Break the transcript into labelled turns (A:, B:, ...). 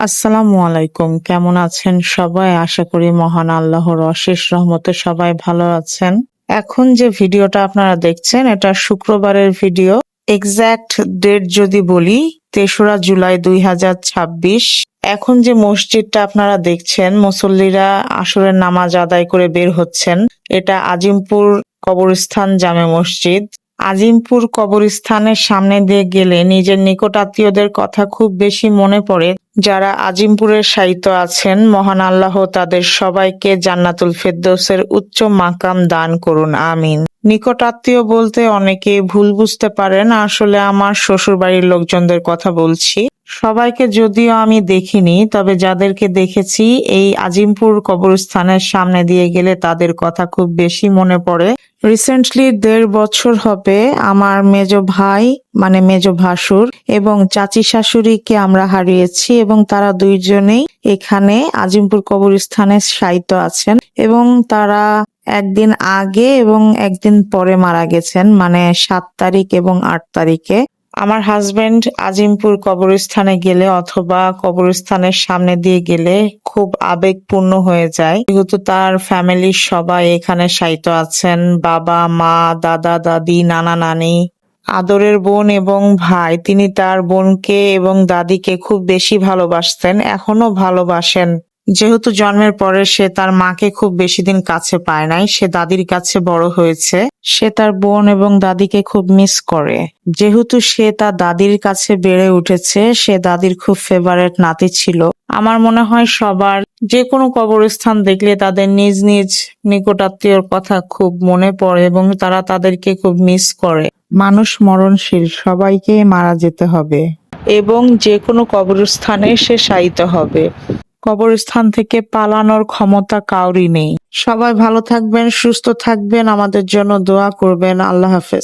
A: আসসালামু আলাইকুম। কেমন আছেন সবাই? আশা করি মহান আল্লাহর অশেষ রহমতে সবাই ভালো আছেন। এখন যে ভিডিওটা আপনারা দেখছেন এটা শুক্রবারের ভিডিও। এক্সাক্ট ডেট যদি বলি ৩রা জুলাই ২০২৬। এখন যে মসজিদটা আপনারা দেখছেন মুসল্লিরা আসরের নামাজ আদায় করে বের হচ্ছেন, এটা আজিমপুর কবরস্থান জামে মসজিদ। আজিমপুর কবরস্থানের সামনে দিয়ে গেলে নিজের নিকটাত্মীয়দের কথা খুব বেশি মনে পড়ে। যারা আজিমপুরের শায়িত আছেন, মহান আল্লাহ তাদের সবাইকে জান্নাতুল ফেরদৌসের উচ্চ মাকাম দান করুন, আমিন। নিকটাত্মীয় বলতে অনেকে ভুল বুঝতে পারেন, আসলে আমার শ্বশুরবাড়ির লোকজনদের কথা বলছি। সবাইকে যদিও আমি দেখিনি, তবে যাদেরকে দেখেছি এই আজিমপুর কবরস্থানের সামনে দিয়ে গেলে তাদের কথা খুব বেশি মনে পড়ে। রিসেন্টলি ১.৫ বছর হবে আমার মেজ ভাই মানে মেজ ভাসুর এবং চাচি শাশুড়িকে আমরা হারিয়েছি এবং তারা দুইজনেই এখানে আজিমপুর কবরস্থানে শায়িত আছেন এবং তারা একদিন আগে এবং একদিন পরে মারা গেছেন, মানে ৭ তারিখ এবং ৮ তারিখে। আমার হাজবেন্ড আজিমপুর কবরস্থানে গেলে অথবা কবরস্থানের সামনে দিয়ে গেলে খুব আবেগপূর্ণ হয়ে যায়, যেহেতু তার ফ্যামিলির সবাই এখানে শায়িত আছেন। বাবা মা, দাদা দাদি, নানা নানি, আদরের বোন এবং ভাই। তিনি তার বোনকে এবং দাদিকে খুব বেশি ভালোবাসতেন, এখনো ভালোবাসেন। যেহেতু জন্মের পরে সে তার মাকে খুব বেশি দিন কাছে পায় নাই, সে দাদির কাছে বড় হয়েছে। সে তার বোন এবং দাদিকে খুব মিস করে। যেহেতু সে তার দাদির কাছে বেড়ে উঠেছে, সে দাদির খুব ফেভারিট নাতি ছিল। আমার মনে হয় সবার যে কোনো কবরস্থান দেখলে তাদের নিজ নিজ নিকটাত্মীয়র কথা খুব মনে পড়ে এবং তারা তাদেরকে খুব মিস করে। মানুষ মরণশীল, সবাইকে মারা যেতে হবে এবং যে কোনো কবরস্থানে সে শায়িত হবে। কবরস্থান থেকে পালানোর ক্ষমতা কাউরই নেই। সবাই ভালো থাকবেন, সুস্থ থাকবেন, আমাদের জন্য দোয়া করবেন। আল্লাহ হাফেজ।